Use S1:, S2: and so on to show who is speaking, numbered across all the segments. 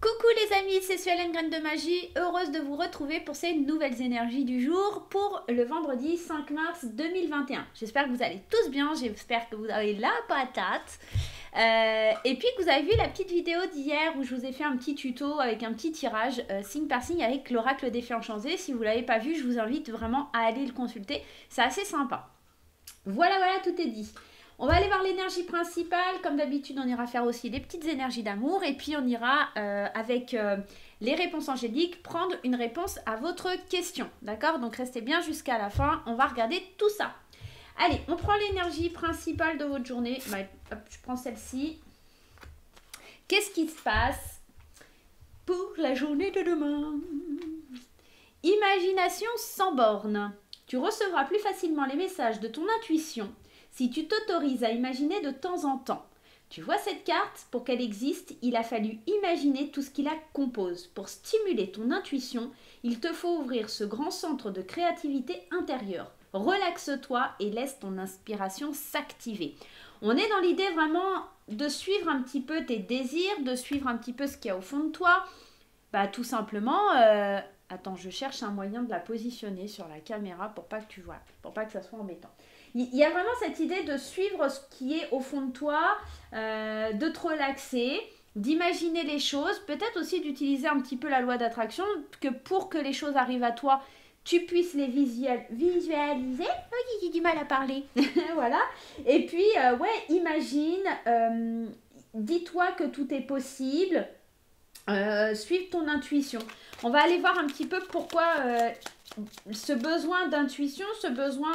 S1: Coucou les amis, c'est Suelen Graine de Magie, heureuse de vous retrouver pour ces nouvelles énergies du jour pour le vendredi 5 mars 2021. J'espère que vous allez tous bien, j'espère que vous avez la patate. Et puis que vous avez vu la petite vidéo d'hier où je vous ai fait un petit tuto avec un petit tirage signe par signe avec l'oracle des fées enchantées. Si vous ne l'avez pas vu, je vous invite vraiment à aller le consulter, c'est assez sympa. Voilà, tout est dit. On va aller voir l'énergie principale. Comme d'habitude, on ira faire aussi les petites énergies d'amour. Et puis, on ira, avec les réponses angéliques, prendre une réponse à votre question. D'accord? Donc, restez bien jusqu'à la fin. On va regarder tout ça. Allez, on prend l'énergie principale de votre journée. Hop, je prends celle-ci. Qu'est-ce qui se passe pour la journée de demain? Imagination sans borne. Tu recevras plus facilement les messages de ton intuition si tu t'autorises à imaginer de temps en temps. Tu vois cette carte? Pour qu'elle existe, il a fallu imaginer tout ce qui la compose. Pour stimuler ton intuition, il te faut ouvrir ce grand centre de créativité intérieure. Relaxe-toi et laisse ton inspiration s'activer. On est dans l'idée vraiment de suivre un petit peu tes désirs, de suivre un petit peu ce qu'il y a au fond de toi. Tout simplement... Attends, je cherche un moyen de la positionner sur la caméra pour pas que tu vois, pour pas que ça soit embêtant. Il y a vraiment cette idée de suivre ce qui est au fond de toi, de te relaxer, d'imaginer les choses, peut-être aussi d'utiliser un petit peu la loi d'attraction, que pour que les choses arrivent à toi, tu puisses les visualiser. Oui, j'ai du mal à parler. Voilà. Et puis, imagine, dis-toi que tout est possible. Suivre ton intuition. On va aller voir un petit peu pourquoi ce besoin d'intuition, ce besoin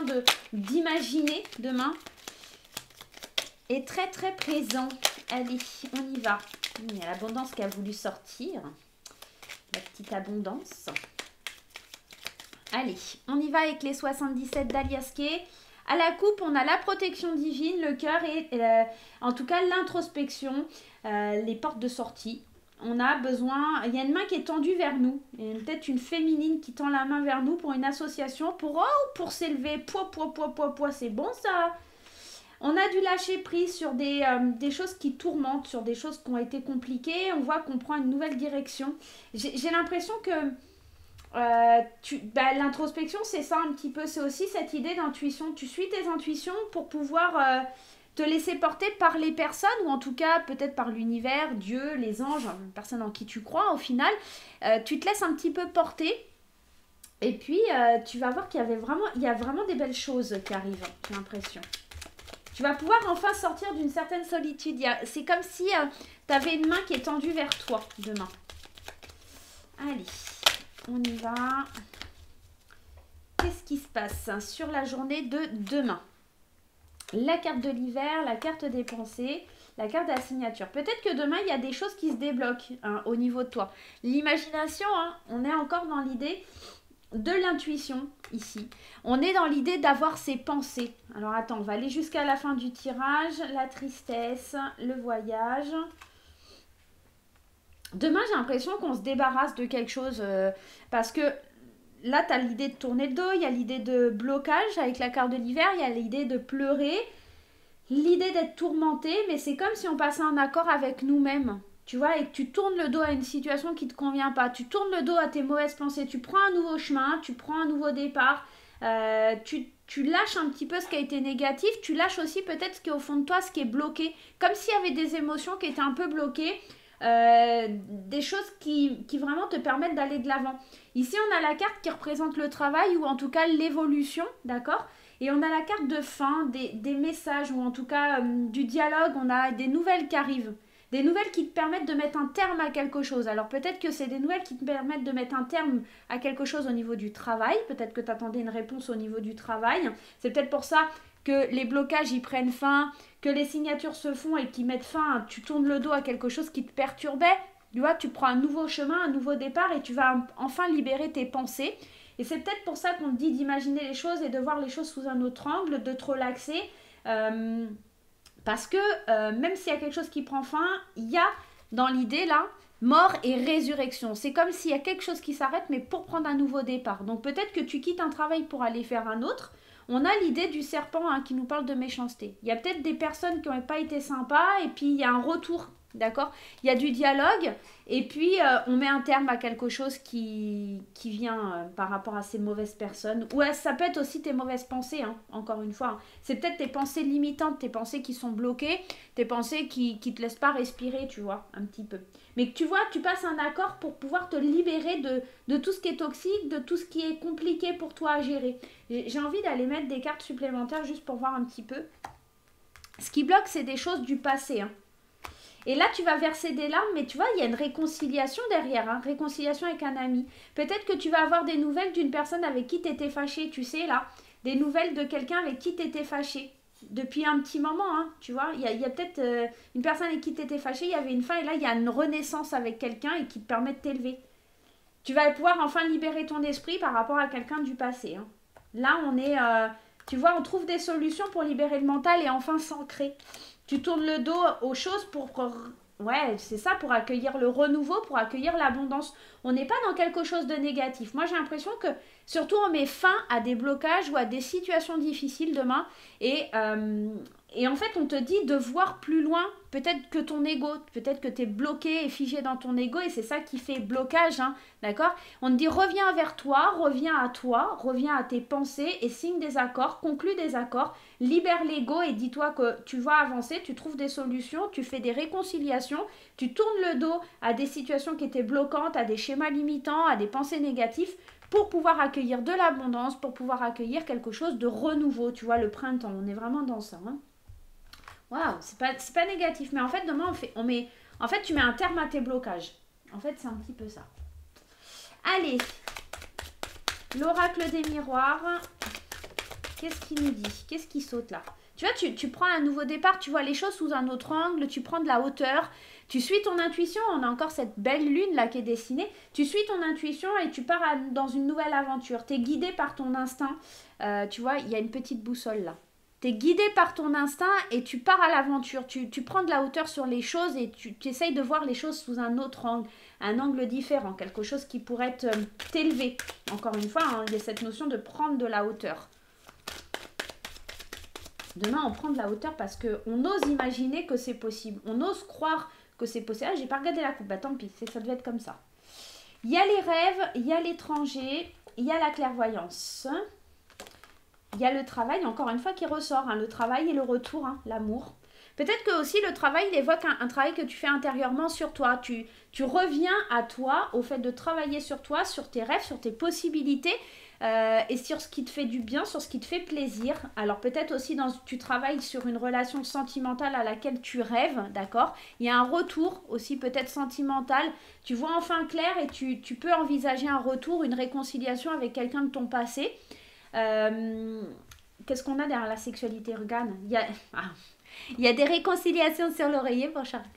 S1: d'imaginer demain est très très présent. Allez, on y va. Il y a l'abondance qui a voulu sortir. La petite abondance. Allez, on y va avec les 77 d'Aliaské. À la coupe, on a la protection divine, le cœur et en tout cas l'introspection, les portes de sortie. On a besoin, il y a une main qui est tendue vers nous, il y a peut-être une féminine qui tend la main vers nous pour une association, pour s'élever, poids, c'est bon ça. On a dû lâcher prise sur des choses qui tourmentent, sur des choses qui ont été compliquées, on voit qu'on prend une nouvelle direction. J'ai l'impression que l'introspection c'est ça un petit peu, c'est aussi cette idée d'intuition, tu suis tes intuitions pour pouvoir... te laisser porter par les personnes, ou en tout cas peut-être par l'univers, Dieu, les anges, une personne en qui tu crois au final. Tu te laisses un petit peu porter. Et puis tu vas voir qu'il y a vraiment des belles choses qui arrivent, j'ai l'impression. Tu vas pouvoir enfin sortir d'une certaine solitude. C'est comme si tu avais une main qui est tendue vers toi demain. Allez, on y va. Qu'est-ce qui se passe sur la journée de demain? La carte de l'hiver, la carte des pensées, la carte de la signature. Peut-être que demain, il y a des choses qui se débloquent au niveau de toi. L'imagination, on est encore dans l'idée de l'intuition ici. On est dans l'idée d'avoir ses pensées. Alors attends, on va aller jusqu'à la fin du tirage. La tristesse, le voyage. Demain, j'ai l'impression qu'on se débarrasse de quelque chose parce que... Là, tu as l'idée de tourner le dos, il y a l'idée de blocage avec la carte de l'hiver, il y a l'idée de pleurer, l'idée d'être tourmenté, mais c'est comme si on passait un accord avec nous-mêmes, tu vois, et que tu tournes le dos à une situation qui ne te convient pas, tu tournes le dos à tes mauvaises pensées, tu prends un nouveau chemin, tu prends un nouveau départ, tu lâches un petit peu ce qui a été négatif, tu lâches aussi peut-être ce qui est au fond de toi, ce qui est bloqué, comme s'il y avait des émotions qui étaient un peu bloquées, des choses qui vraiment te permettent d'aller de l'avant. Ici on a la carte qui représente le travail ou en tout cas l'évolution, d'accord, et on a la carte de fin, des messages ou en tout cas du dialogue. On a des nouvelles qui arrivent, des nouvelles qui te permettent de mettre un terme à quelque chose. Alors peut-être que c'est des nouvelles qui te permettent de mettre un terme à quelque chose au niveau du travail, peut-être que tu attendais une réponse au niveau du travail, c'est peut-être pour ça que les blocages y prennent fin, que les signatures se font et qui mettent fin, tu tournes le dos à quelque chose qui te perturbait, tu vois, tu prends un nouveau chemin, un nouveau départ et tu vas enfin libérer tes pensées. Et c'est peut-être pour ça qu'on te dit d'imaginer les choses et de voir les choses sous un autre angle, de te relaxer, parce que même s'il y a quelque chose qui prend fin, il y a dans l'idée là, mort et résurrection. C'est comme s'il y a quelque chose qui s'arrête, mais pour prendre un nouveau départ. Donc peut-être que tu quittes un travail pour aller faire un autre. On a l'idée du serpent qui nous parle de méchanceté. Il y a peut-être des personnes qui n'ont pas été sympas et puis il y a un retour d'accord? Il y a du dialogue, et puis on met un terme à quelque chose qui vient par rapport à ces mauvaises personnes. Ou ça peut être aussi tes mauvaises pensées, hein, encore une fois. Hein. C'est peut-être tes pensées limitantes, tes pensées qui sont bloquées, tes pensées qui te laissent pas respirer, tu vois, un petit peu. Mais tu vois, tu passes un accord pour pouvoir te libérer de tout ce qui est toxique, de tout ce qui est compliqué pour toi à gérer. J'ai envie d'aller mettre des cartes supplémentaires juste pour voir un petit peu. Ce qui bloque, c'est des choses du passé, hein. Et là, tu vas verser des larmes, mais tu vois, il y a une réconciliation derrière, hein, réconciliation avec un ami. Peut-être que tu vas avoir des nouvelles d'une personne avec qui tu étais fâché, tu sais, là. Des nouvelles de quelqu'un avec qui tu étais fâché. Depuis un petit moment, hein, tu vois. Il y a peut-être une personne avec qui tu étais fâché, il y avait une fin, et là, il y a une renaissance avec quelqu'un et qui te permet de t'élever. Tu vas pouvoir enfin libérer ton esprit par rapport à quelqu'un du passé, hein. Là, on est... tu vois, on trouve des solutions pour libérer le mental et enfin s'ancrer. Tu tournes le dos aux choses pour... Ouais, c'est ça, pour accueillir le renouveau, pour accueillir l'abondance. On n'est pas dans quelque chose de négatif. Moi, j'ai l'impression que, surtout, on met fin à des blocages ou à des situations difficiles demain. Et en fait, on te dit de voir plus loin, peut-être que ton ego, peut-être que tu es bloqué et figé dans ton ego, et c'est ça qui fait blocage, hein, d'accord? On te dit reviens vers toi, reviens à tes pensées et signe des accords, conclue des accords, libère l'ego et dis-toi que tu vas avancer, tu trouves des solutions, tu fais des réconciliations, tu tournes le dos à des situations qui étaient bloquantes, à des schémas limitants, à des pensées négatives, pour pouvoir accueillir de l'abondance, pour pouvoir accueillir quelque chose de renouveau, tu vois, le printemps, on est vraiment dans ça, hein. Waouh, c'est pas négatif, mais en fait, demain, en fait, tu mets un terme à tes blocages. En fait, c'est un petit peu ça. Allez, l'oracle des miroirs, qu'est-ce qu'il nous dit? Qu'est-ce qui saute là? Tu vois, tu prends un nouveau départ, tu vois les choses sous un autre angle, tu prends de la hauteur, tu suis ton intuition, on a encore cette belle lune là qui est dessinée, tu suis ton intuition et tu pars dans une nouvelle aventure. Tu es guidé par ton instinct, tu vois, il y a une petite boussole là. Tu es guidé par ton instinct et tu pars à l'aventure. Tu prends de la hauteur sur les choses et tu essayes de voir les choses sous un autre angle, un angle différent, quelque chose qui pourrait t'élever. Encore une fois, hein, il y a cette notion de prendre de la hauteur. Demain, on prend de la hauteur parce qu'on ose imaginer que c'est possible. On ose croire que c'est possible. Ah, j'ai pas regardé la coupe. Bah tant pis, ça devait être comme ça. Il y a les rêves, il y a l'étranger, il y a la clairvoyance. Il y a le travail, encore une fois, qui ressort. Hein, le travail et le retour, hein, l'amour. Peut-être que aussi le travail, il évoque un travail que tu fais intérieurement sur toi. Tu reviens à toi, au fait de travailler sur toi, sur tes rêves, sur tes possibilités et sur ce qui te fait du bien, sur ce qui te fait plaisir. Alors peut-être aussi tu travailles sur une relation sentimentale à laquelle tu rêves, d'accord? Il y a un retour aussi peut-être sentimental. Tu vois enfin clair et tu peux envisager un retour, une réconciliation avec quelqu'un de ton passé. Qu'est-ce qu'on a derrière la sexualité, regarde, il y a des réconciliations sur l'oreiller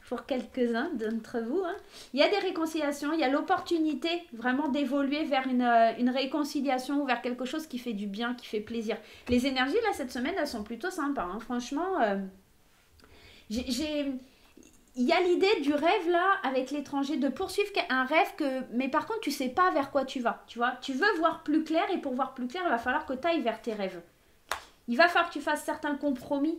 S1: pour quelques-uns d'entre vous, hein. Il y a des réconciliations, il y a l'opportunité vraiment d'évoluer vers une réconciliation ou vers quelque chose qui fait du bien, qui fait plaisir. Les énergies là cette semaine elles sont plutôt sympas, hein. Franchement il y a l'idée du rêve là avec l'étranger, de poursuivre un rêve mais par contre tu sais pas vers quoi tu vas, tu vois. Tu veux voir plus clair et pour voir plus clair il va falloir que tu ailles vers tes rêves. Il va falloir que tu fasses certains compromis.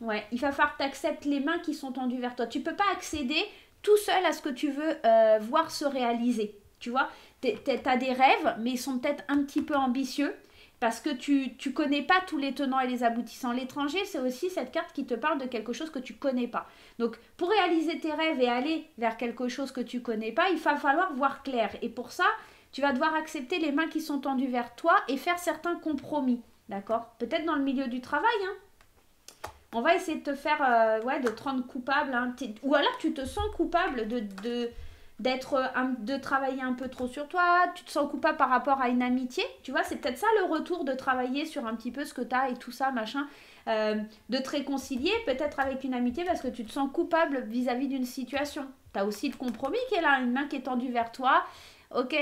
S1: Ouais, il va falloir que tu acceptes les mains qui sont tendues vers toi. Tu peux pas accéder tout seul à ce que tu veux voir se réaliser. Tu vois, tu as des rêves mais ils sont peut-être un petit peu ambitieux. Parce que tu connais pas tous les tenants et les aboutissants. L'étranger, c'est aussi cette carte qui te parle de quelque chose que tu connais pas. Donc, pour réaliser tes rêves et aller vers quelque chose que tu connais pas, il va falloir voir clair. Et pour ça, tu vas devoir accepter les mains qui sont tendues vers toi et faire certains compromis. D'accord? Peut-être dans le milieu du travail, hein. On va essayer de te faire, de te rendre coupable. Hein. Ou alors, tu te sens coupable de travailler un peu trop sur toi, tu te sens coupable par rapport à une amitié, tu vois, c'est peut-être ça le retour de travailler sur un petit peu ce que tu as et tout ça, machin, de te réconcilier peut-être avec une amitié parce que tu te sens coupable vis-à-vis d'une situation. Tu as aussi le compromis qui est là, une main qui est tendue vers toi, ok,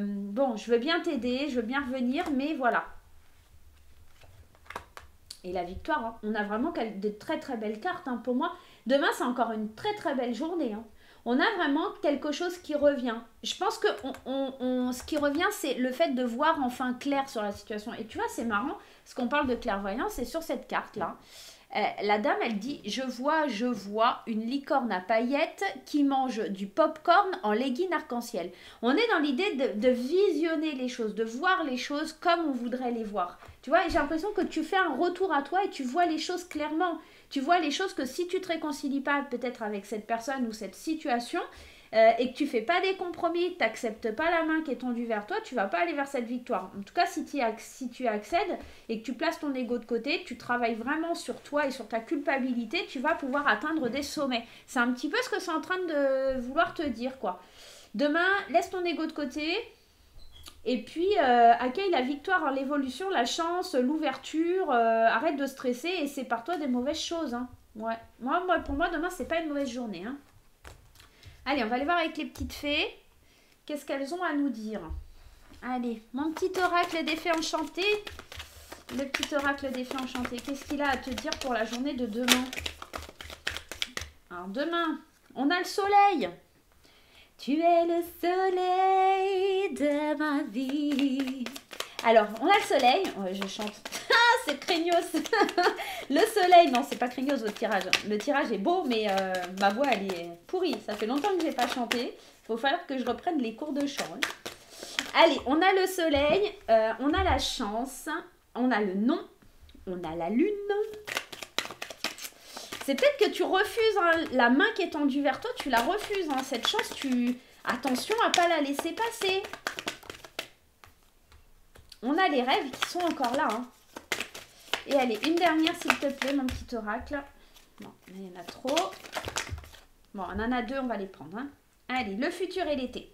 S1: bon, je veux bien t'aider, je veux bien revenir, mais voilà. Et la victoire, hein. On a vraiment de très très belles cartes, hein. Pour moi, demain c'est encore une très très belle journée, hein. On a vraiment quelque chose qui revient. Je pense que ce qui revient, c'est le fait de voir enfin clair sur la situation. Et tu vois, c'est marrant, parce qu'on parle de clairvoyance, c'est sur cette carte-là. La dame, elle dit, je vois une licorne à paillettes qui mange du pop-corn en leggings arc-en-ciel. On est dans l'idée de visionner les choses, de voir les choses comme on voudrait les voir. Tu vois, j'ai l'impression que tu fais un retour à toi et tu vois les choses clairement. Tu vois les choses que si tu te réconcilies pas peut-être avec cette personne ou cette situation, et que tu fais pas des compromis, que tu n'acceptes pas la main qui est tendue vers toi, tu vas pas aller vers cette victoire. En tout cas, si tu accèdes et que tu places ton ego de côté, tu travailles vraiment sur toi et sur ta culpabilité, tu vas pouvoir atteindre des sommets. C'est un petit peu ce que c'est en train de vouloir te dire, quoi. Demain, laisse ton ego de côté. Et puis, accueille la victoire, l'évolution, la chance, l'ouverture. Arrête de stresser et sépare-toi des mauvaises choses. Hein. Ouais. Pour moi, demain, c'est pas une mauvaise journée. Hein. Allez, on va aller voir avec les petites fées. Qu'est-ce qu'elles ont à nous dire? Allez, mon petit oracle des fées enchantées. Le petit oracle des fées enchantées. Qu'est-ce qu'il a à te dire pour la journée de demain? Alors, demain, on a le soleil. Tu es le soleil de ma vie. Alors, on a le soleil. Ouais, je chante. Ah, c'est craignos. Le soleil. Non, c'est pas craignos votre tirage. Le tirage est beau, mais ma voix, elle est pourrie. Ça fait longtemps que je n'ai pas chanté. Il faut falloir que je reprenne les cours de chant. Hein. Allez, on a le soleil. On a la chance. On a le nom. On a la lune. C'est peut-être que tu refuses hein, la main qui est tendue vers toi. Tu la refuses. Hein, cette chance, attention à ne pas la laisser passer. On a les rêves qui sont encore là. Hein. Et allez, une dernière s'il te plaît, mon petit oracle. Bon, il y en a trop. Bon, on en a deux, on va les prendre. Hein. Allez, le futur et l'été.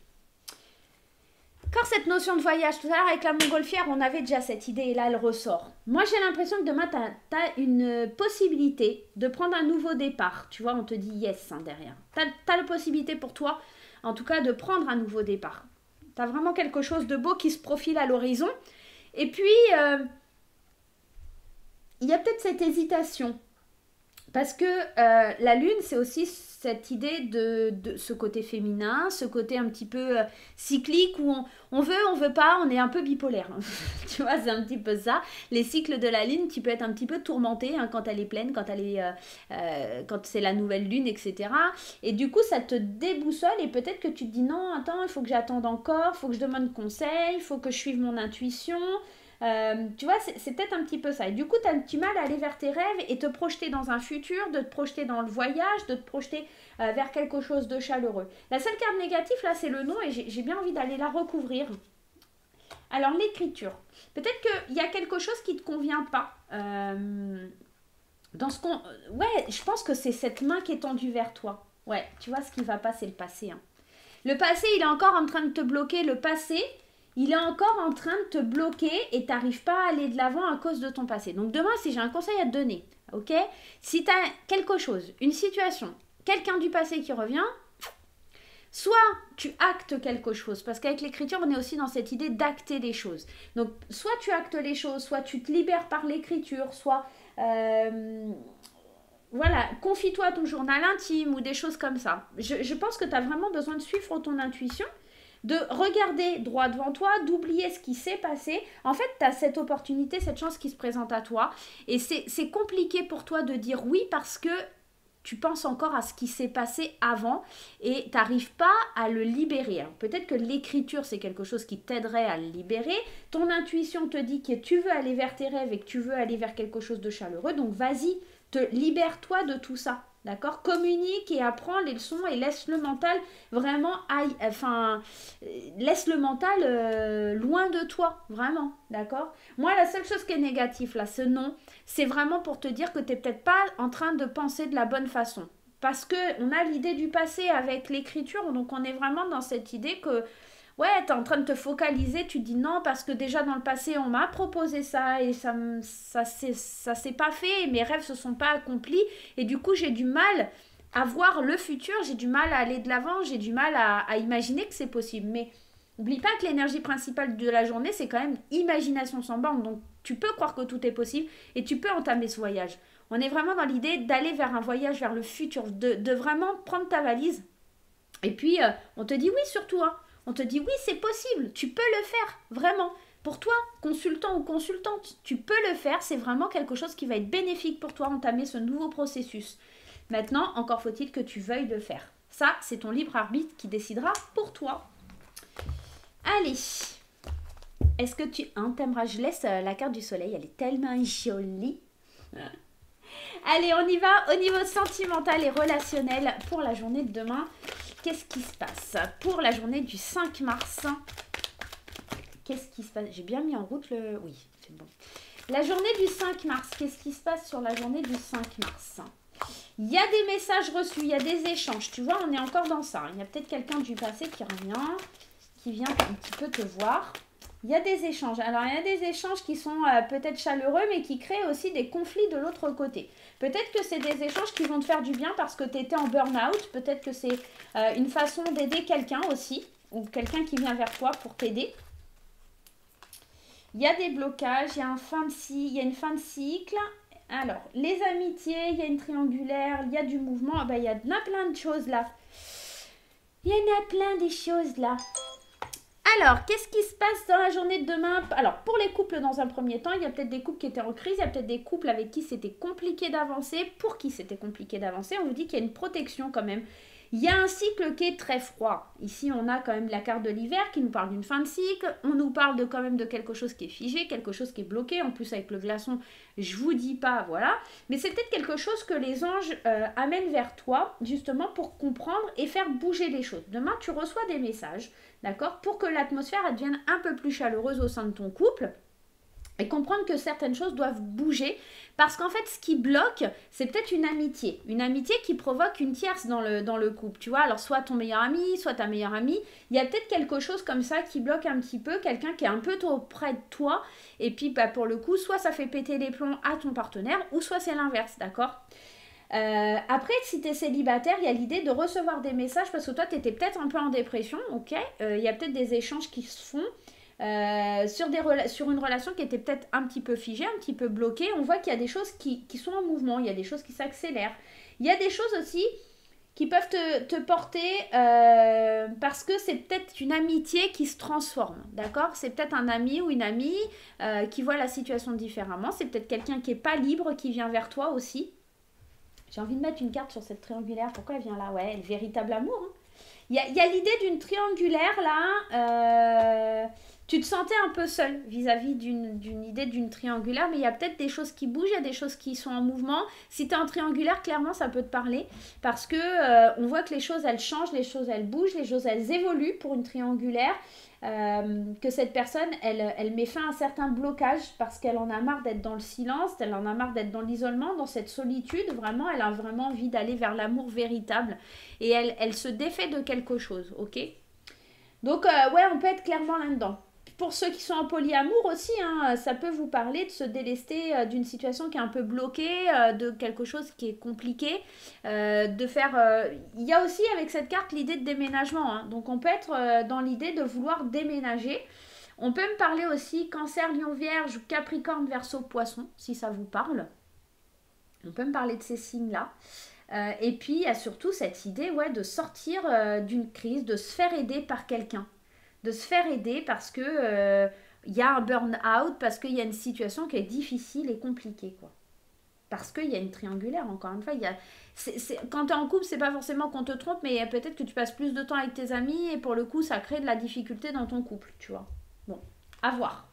S1: Quand cette notion de voyage, tout à l'heure avec la montgolfière, on avait déjà cette idée et là, elle ressort. Moi, j'ai l'impression que demain, tu as une possibilité de prendre un nouveau départ. Tu vois, on te dit yes hein, derrière. Tu as la possibilité pour toi, en tout cas, de prendre un nouveau départ. Tu as vraiment quelque chose de beau qui se profile à l'horizon. Et puis, il y a peut-être cette hésitation. Parce que la lune, c'est aussi cette idée de ce côté féminin, ce côté un petit peu cyclique où on veut pas, on est un peu bipolaire. Tu vois, c'est un petit peu ça. Les cycles de la lune, tu peux être un petit peu tourmenté hein, quand elle est pleine, quand c'est la nouvelle lune, etc. Et du coup, ça te déboussole et peut-être que tu te dis non, attends, il faut que j'attende encore, il faut que je demande conseil, il faut que je suive mon intuition. Tu vois, c'est peut-être un petit peu ça. Et du coup, tu as un petit mal à aller vers tes rêves et te projeter dans un futur, de te projeter dans le voyage, de te projeter vers quelque chose de chaleureux. La seule carte négative, là, c'est le nom et j'ai bien envie d'aller la recouvrir. Alors, l'écriture. Peut-être qu'il y a quelque chose qui ne te convient pas. Ouais, je pense que c'est cette main qui est tendue vers toi. Ouais, tu vois, ce qui va pas, c'est le passé. Hein. Le passé, il est encore en train de te bloquer. Le passé... il est encore en train de te bloquer et tu n'arrives pas à aller de l'avant à cause de ton passé. Donc demain, si j'ai un conseil à te donner, ok? Si tu as quelque chose, une situation, quelqu'un du passé qui revient, soit tu actes quelque chose, parce qu'avec l'écriture, on est aussi dans cette idée d'acter les choses. Donc soit tu actes les choses, soit tu te libères par l'écriture, soit... voilà, confie-toi ton journal intime ou des choses comme ça. Je pense que tu as vraiment besoin de suivre ton intuition, de regarder droit devant toi, d'oublier ce qui s'est passé. En fait, tu as cette opportunité, cette chance qui se présente à toi. Et c'est compliqué pour toi de dire oui parce que tu penses encore à ce qui s'est passé avant et tu n'arrives pas à le libérer. Alors, peut-être que l'écriture, c'est quelque chose qui t'aiderait à le libérer. Ton intuition te dit que tu veux aller vers tes rêves et que tu veux aller vers quelque chose de chaleureux. Donc, vas-y, libère-toi de tout ça. D'accord? Communique et apprends les leçons et laisse le mental vraiment laisse le mental loin de toi, vraiment, d'accord? Moi, la seule chose qui est négative là, ce non, c'est vraiment pour te dire que tu n'es peut-être pas en train de penser de la bonne façon. Parce qu'on a l'idée du passé avec l'écriture, donc on est vraiment dans cette idée que ouais, tu es en train de te focaliser, tu te dis non parce que déjà dans le passé on m'a proposé ça et ça s'est pas fait et mes rêves se sont pas accomplis et du coup j'ai du mal à voir le futur, j'ai du mal à aller de l'avant, j'ai du mal à imaginer que c'est possible. Mais n'oublie pas que l'énergie principale de la journée c'est quand même imagination sans borne, donc tu peux croire que tout est possible et tu peux entamer ce voyage. On est vraiment dans l'idée d'aller vers un voyage vers le futur, de vraiment prendre ta valise et puis on te dit oui surtout hein. On te dit oui, c'est possible, tu peux le faire, vraiment. Pour toi, consultant ou consultante, tu peux le faire. C'est vraiment quelque chose qui va être bénéfique pour toi, entamer ce nouveau processus. Maintenant, encore faut-il que tu veuilles le faire. Ça, c'est ton libre arbitre qui décidera pour toi. Allez. Est-ce que tu t'aimeras? Je laisse la carte du soleil. Elle est tellement jolie. Allez, on y va au niveau sentimental et relationnel pour la journée de demain. Qu'est-ce qui se passe pour la journée du 5 mars? Qu'est-ce qui se passe? J'ai bien mis en route le... Oui, c'est bon. La journée du 5 mars, qu'est-ce qui se passe sur la journée du 5 mars? Il y a des messages reçus, il y a des échanges. Tu vois, on est encore dans ça. Il y a peut-être quelqu'un du passé qui revient, qui vient un petit peu te voir. Il y a des échanges. Alors, il y a des échanges qui sont peut-être chaleureux, mais qui créent aussi des conflits de l'autre côté. Peut-être que c'est des échanges qui vont te faire du bien parce que tu étais en burn-out. Peut-être que c'est une façon d'aider quelqu'un aussi, ou quelqu'un qui vient vers toi pour t'aider. Il y a des blocages, il y a une fin de cycle. Alors, les amitiés, il y a une triangulaire, il y a du mouvement. Ben, il y a plein de choses là. Il y en a plein des choses là. Alors, qu'est-ce qui se passe dans la journée de demain? Alors, pour les couples, dans un premier temps, il y a peut-être des couples qui étaient en crise, il y a peut-être des couples avec qui c'était compliqué d'avancer. Pour qui c'était compliqué d'avancer? On vous dit qu'il y a une protection quand même. Il y a un cycle qui est très froid. Ici, on a quand même la carte de l'hiver qui nous parle d'une fin de cycle. On nous parle quand même de quelque chose qui est figé, quelque chose qui est bloqué. En plus, avec le glaçon, je vous dis pas, voilà. Mais c'est peut-être quelque chose que les anges amènent vers toi, justement, pour comprendre et faire bouger les choses. Demain, tu reçois des messages, d'accord, pour que l'atmosphère devienne un peu plus chaleureuse au sein de ton couple. Et comprendre que certaines choses doivent bouger parce qu'en fait, ce qui bloque, c'est peut-être une amitié qui provoque une tierce dans le couple, tu vois. Alors, soit ton meilleur ami, soit ta meilleure amie, il y a peut-être quelque chose comme ça qui bloque un petit peu, quelqu'un qui est un peu trop près de toi, et puis bah, pour le coup, soit ça fait péter les plombs à ton partenaire, ou soit c'est l'inverse, d'accord. Après, si tu es célibataire, il y a l'idée de recevoir des messages parce que toi, tu étais peut-être un peu en dépression, ok. Il y a peut-être des échanges qui se font. Sur une relation qui était peut-être un petit peu figée, un petit peu bloquée, on voit qu'il y a des choses qui sont en mouvement, il y a des choses qui s'accélèrent. Il y a des choses aussi qui peuvent te porter parce que c'est peut-être une amitié qui se transforme, d'accord? C'est peut-être un ami ou une amie qui voit la situation différemment. C'est peut-être quelqu'un qui n'est pas libre qui vient vers toi aussi. J'ai envie de mettre une carte sur cette triangulaire. Pourquoi elle vient là? Ouais, le véritable amour. Hein. Il y a l'idée d'une triangulaire là. Tu te sentais un peu seul vis-à-vis d'une idée d'une triangulaire, mais il y a peut-être des choses qui bougent, il y a des choses qui sont en mouvement. Si tu es en triangulaire, clairement, ça peut te parler parce que on voit que les choses, elles changent, les choses, elles bougent, les choses, elles évoluent pour une triangulaire. Que cette personne, elle met fin à certains blocages parce qu'elle en a marre d'être dans le silence, elle en a marre d'être dans l'isolement, dans cette solitude. Vraiment, elle a vraiment envie d'aller vers l'amour véritable et elle se défait de quelque chose, ok? Donc, ouais, on peut être clairement là-dedans. Pour ceux qui sont en polyamour aussi, hein, ça peut vous parler de se délester d'une situation qui est un peu bloquée, de quelque chose qui est compliqué, de faire... Il y a aussi avec cette carte l'idée de déménagement, hein. Donc on peut être dans l'idée de vouloir déménager. On peut me parler aussi Cancer, Lion, Vierge, Capricorne, Verseau, Poisson, si ça vous parle. On peut me parler de ces signes-là. Et puis il y a surtout cette idée de sortir d'une crise, de se faire aider par quelqu'un. De se faire aider parce que y a un burn-out, parce qu'il y a une situation qui est difficile et compliquée, quoi. Parce qu'il y a une triangulaire, encore une fois. Quand tu es en couple, c'est pas forcément qu'on te trompe, mais peut-être que tu passes plus de temps avec tes amis et pour le coup, ça crée de la difficulté dans ton couple, tu vois. Bon, à voir.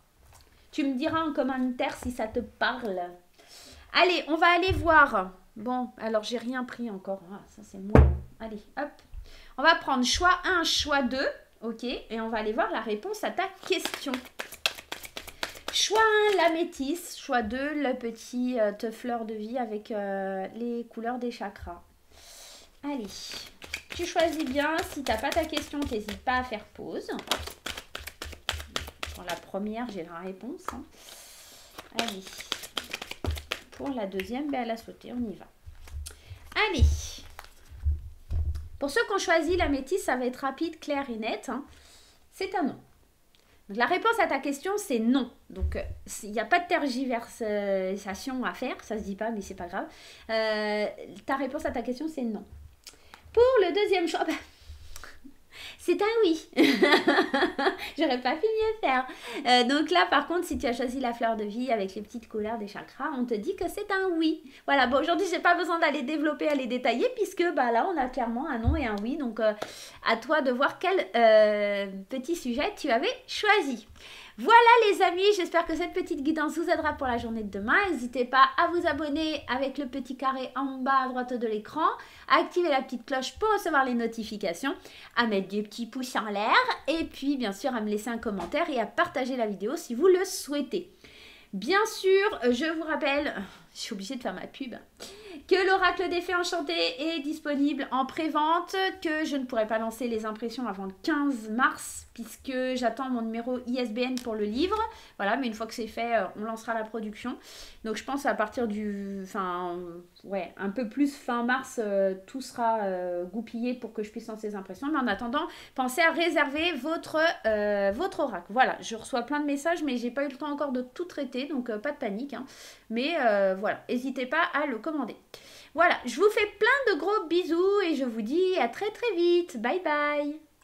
S1: Tu me diras en commentaire si ça te parle. Allez, on va aller voir. Bon, alors j'ai rien pris encore. Ah, ça, c'est moi. Allez, hop. On va prendre choix 1, choix 2. Ok, et on va aller voir la réponse à ta question. Choix 1, la métisse. Choix 2, le petit fleur de vie avec les couleurs des chakras. Allez, tu choisis bien. Si tu n'as pas ta question, n'hésite pas à faire pause. Pour la première, j'ai la réponse. Hein. Allez. Pour la deuxième, ben, elle a sauté. On y va. Allez. Pour ceux qui ont choisi la métisse, ça va être rapide, clair et net. Hein. C'est un non. Donc, la réponse à ta question, c'est non. Donc, il n'y a pas de tergiversation à faire. Ça ne se dit pas, mais c'est pas grave. Ta réponse à ta question, c'est non. Pour le deuxième choix... C'est un oui. J'aurais pas pu mieux faire. Donc là, par contre, si tu as choisi la fleur de vie avec les petites couleurs des chakras, on te dit que c'est un oui. Voilà, bon, aujourd'hui, j'ai pas besoin d'aller développer, aller détailler, puisque bah, là, on a clairement un non et un oui. Donc, à toi de voir quel petit sujet tu avais choisi. Voilà les amis, j'espère que cette petite guidance vous aidera pour la journée de demain. N'hésitez pas à vous abonner avec le petit carré en bas à droite de l'écran, à activer la petite cloche pour recevoir les notifications, à mettre des petits pouces en l'air et puis bien sûr à me laisser un commentaire et à partager la vidéo si vous le souhaitez. Bien sûr, je vous rappelle, je suis obligée de faire ma pub, que l'oracle des fées enchantées est disponible en pré-vente, que je ne pourrai pas lancer les impressions avant le 15 mars, puisque j'attends mon numéro ISBN pour le livre. Voilà, mais une fois que c'est fait, on lancera la production. Donc je pense à partir du... Enfin, ouais, un peu plus fin mars, tout sera goupillé pour que je puisse lancer les impressions. Mais en attendant, pensez à réserver votre oracle. Voilà, je reçois plein de messages, mais j'ai pas eu le temps encore de tout traiter, donc pas de panique. Hein. Mais voilà, n'hésitez pas à le commander. Voilà, je vous fais plein de gros bisous et je vous dis à très très vite. Bye bye.